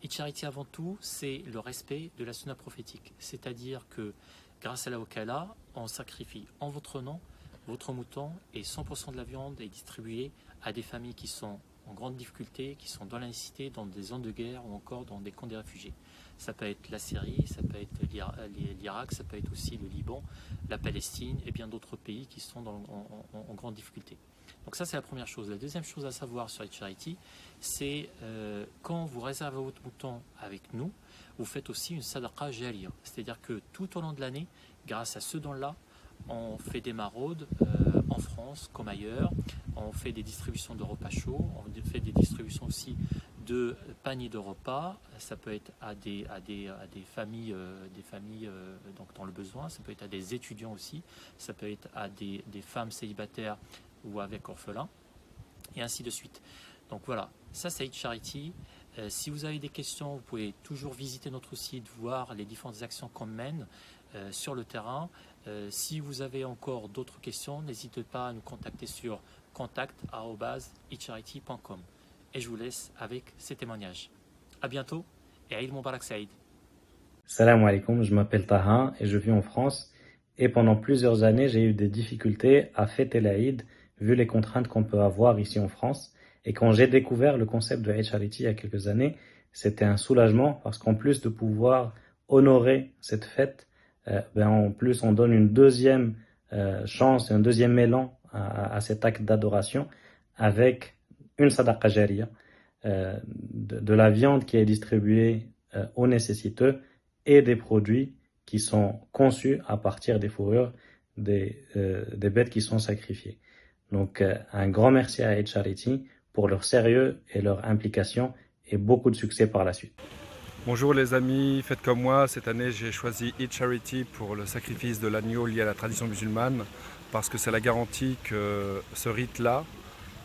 Charity avant tout, c'est le respect de la sunna prophétique. C'est-à-dire que grâce à la Wakala, on sacrifie en votre nom votre mouton et 100% de la viande est distribuée à des familles qui sont en grande difficulté, qui sont dans la nécessité, dans des zones de guerre ou encore dans des camps de réfugiés. Ça peut être la Syrie, ça peut être l'Irak, ça peut être aussi le Liban, la Palestine et bien d'autres pays qui sont en grande difficulté. Donc ça, c'est la première chose. La deuxième chose à savoir sur Charity, c'est quand vous réservez votre mouton avec nous, vous faites aussi une sadaqa jariya. C'est-à-dire que tout au long de l'année, grâce à ce don-là, on fait des maraudes en France comme ailleurs. On fait des distributions de repas chauds. On fait des distributions aussi de paniers de repas. Ça peut être à des familles, donc dans le besoin. Ça peut être à des étudiants aussi. Ça peut être à des femmes célibataires ou avec orphelins. Et ainsi de suite. Donc voilà, ça c'est Charity. Si vous avez des questions, vous pouvez toujours visiter notre site, voir les différentes actions qu'on mène sur le terrain. Si vous avez encore d'autres questions, n'hésitez pas à nous contacter sur contact@icharity.com. Et je vous laisse avec ces témoignages. À bientôt et Aïd Moubarak Saïd. Salam alaikum, je m'appelle Taha et je vis en France. Et pendant plusieurs années, j'ai eu des difficultés à fêter l'Aïd, vu les contraintes qu'on peut avoir ici en France. Et quand j'ai découvert le concept de Eid Charity il y a quelques années, c'était un soulagement parce qu'en plus de pouvoir honorer cette fête, en plus on donne une deuxième chance, un deuxième élan à cet acte d'adoration avec une sadaqa jariya, de la viande qui est distribuée aux nécessiteux et des produits qui sont conçus à partir des fourrures des bêtes qui sont sacrifiées. Donc un grand merci à Eid Charity pour leur sérieux et leur implication et beaucoup de succès par la suite. Bonjour les amis, faites comme moi, cette année j'ai choisi Eid Charity pour le sacrifice de l'agneau lié à la tradition musulmane parce que c'est la garantie que ce rite-là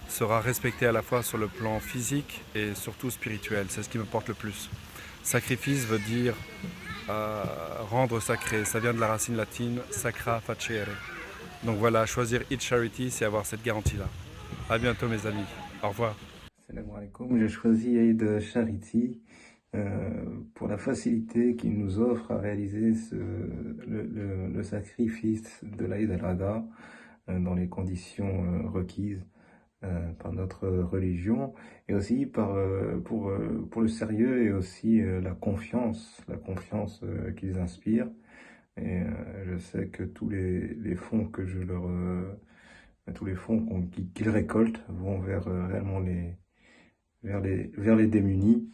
sera respecté à la fois sur le plan physique et surtout spirituel, c'est ce qui me porte le plus. Sacrifice veut dire rendre sacré, ça vient de la racine latine sacra facere. Donc voilà, choisir Eid Charity, c'est avoir cette garantie-là. A bientôt mes amis, au revoir. Salam alaikum, j'ai choisi Eid Charity pour la facilité qu'il nous offre à réaliser le sacrifice de l'Aïd al-Adha dans les conditions requises par notre religion et aussi pour le sérieux et aussi la confiance qu'ils inspirent. Et je sais que tous les fonds que je leur tous les fonds qu'ils récoltent vont vers réellement vers les démunis.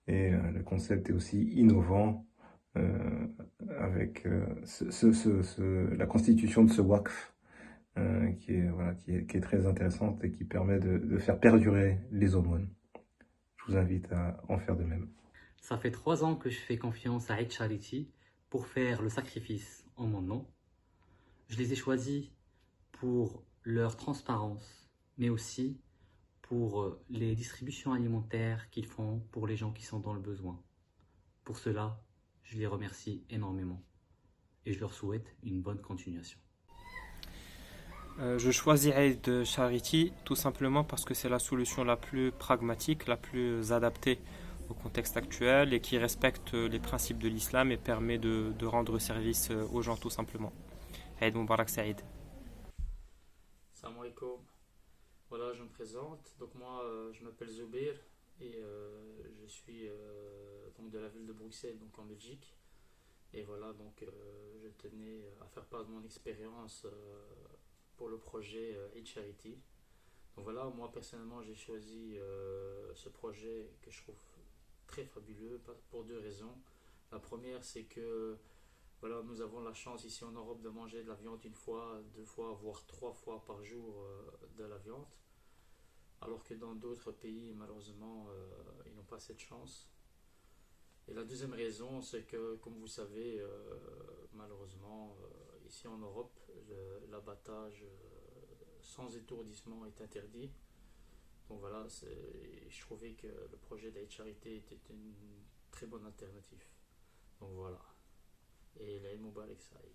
Et le concept est aussi innovant avec la constitution de ce waqf qui est très intéressante et qui permet de faire perdurer les aumônes. Je vous invite à en faire de même. Ça fait 3 ans que je fais confiance à Eid Charity pour faire le sacrifice en mon nom. Je les ai choisis pour leur transparence, mais aussi pour les distributions alimentaires qu'ils font pour les gens qui sont dans le besoin. Pour cela, je les remercie énormément et je leur souhaite une bonne continuation. Je choisis Eid Charity tout simplement parce que c'est la solution la plus pragmatique, la plus adaptée au contexte actuel et qui respecte les principes de l'islam et permet de rendre service aux gens tout simplement. Eid Moubarak Saïd. Salam alaikum. Voilà, je me présente. Donc moi, je m'appelle Zubair et je suis donc de la ville de Bruxelles, donc en Belgique. Et voilà, donc je tenais à faire part de mon expérience pour le projet Eid Charity. Donc voilà, moi personnellement, j'ai choisi ce projet que je trouve très fabuleux pour 2 raisons. La première, c'est que voilà, nous avons la chance ici en Europe de manger de la viande 1 fois, 2 fois, voire 3 fois par jour de la viande. Alors que dans d'autres pays, malheureusement, ils n'ont pas cette chance. Et la deuxième raison, c'est que, comme vous savez, malheureusement, ici en Europe, l'abattage sans étourdissement est interdit. Donc voilà, je trouvais que le projet d'Aïd Charité était une très bonne alternative. Donc voilà. Et l'Aïd Moubarak Saïd.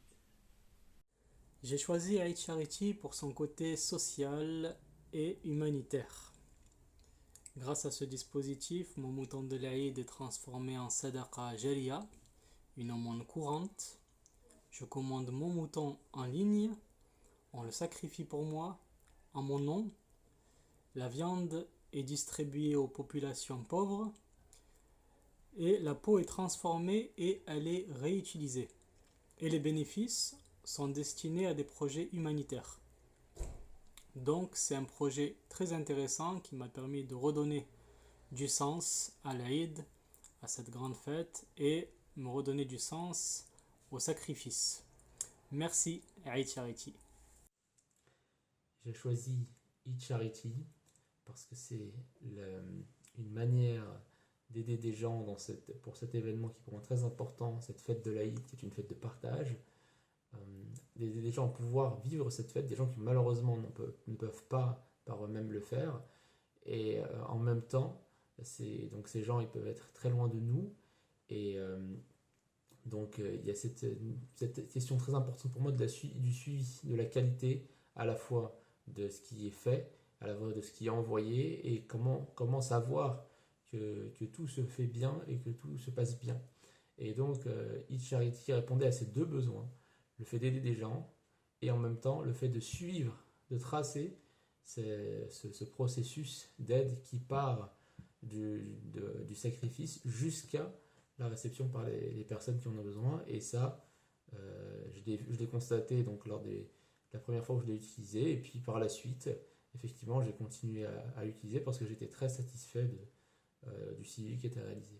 J'ai choisi Eid Charity pour son côté social et humanitaire. Grâce à ce dispositif, mon mouton de l'Aïd est transformé en sadaqa jariya, une aumône courante. Je commande mon mouton en ligne, on le sacrifie pour moi, en mon nom. La viande est distribuée aux populations pauvres et la peau est transformée et elle est réutilisée. Et les bénéfices sont destinés à des projets humanitaires. Donc c'est un projet très intéressant qui m'a permis de redonner du sens à l'Aïd, à cette grande fête, et me redonner du sens au sacrifice. Merci, Eid Charity. J'ai choisi Eid Charity parce que c'est une manière d'aider des gens pour cet événement qui est pour moi très important, cette fête de l'Aïd, qui est une fête de partage, d'aider des gens à pouvoir vivre cette fête, des gens qui malheureusement ne peuvent pas par eux-mêmes le faire, et en même temps, donc ces gens ils peuvent être très loin de nous, et donc il y a cette question très importante pour moi du suivi, de la qualité à la fois de ce qui est fait, à la fois de ce qui est envoyé, et comment savoir que tout se fait bien et que tout se passe bien. Et donc Eid Charity répondait à ces deux besoins, le fait d'aider des gens et en même temps le fait de suivre, de tracer ce processus d'aide qui part du sacrifice jusqu'à la réception par les personnes qui en ont besoin. Et ça, je l'ai constaté donc lors de la première fois où je l'ai utilisé, et puis par la suite, effectivement, j'ai continué à l'utiliser parce que j'étais très satisfait du suivi qui était réalisé.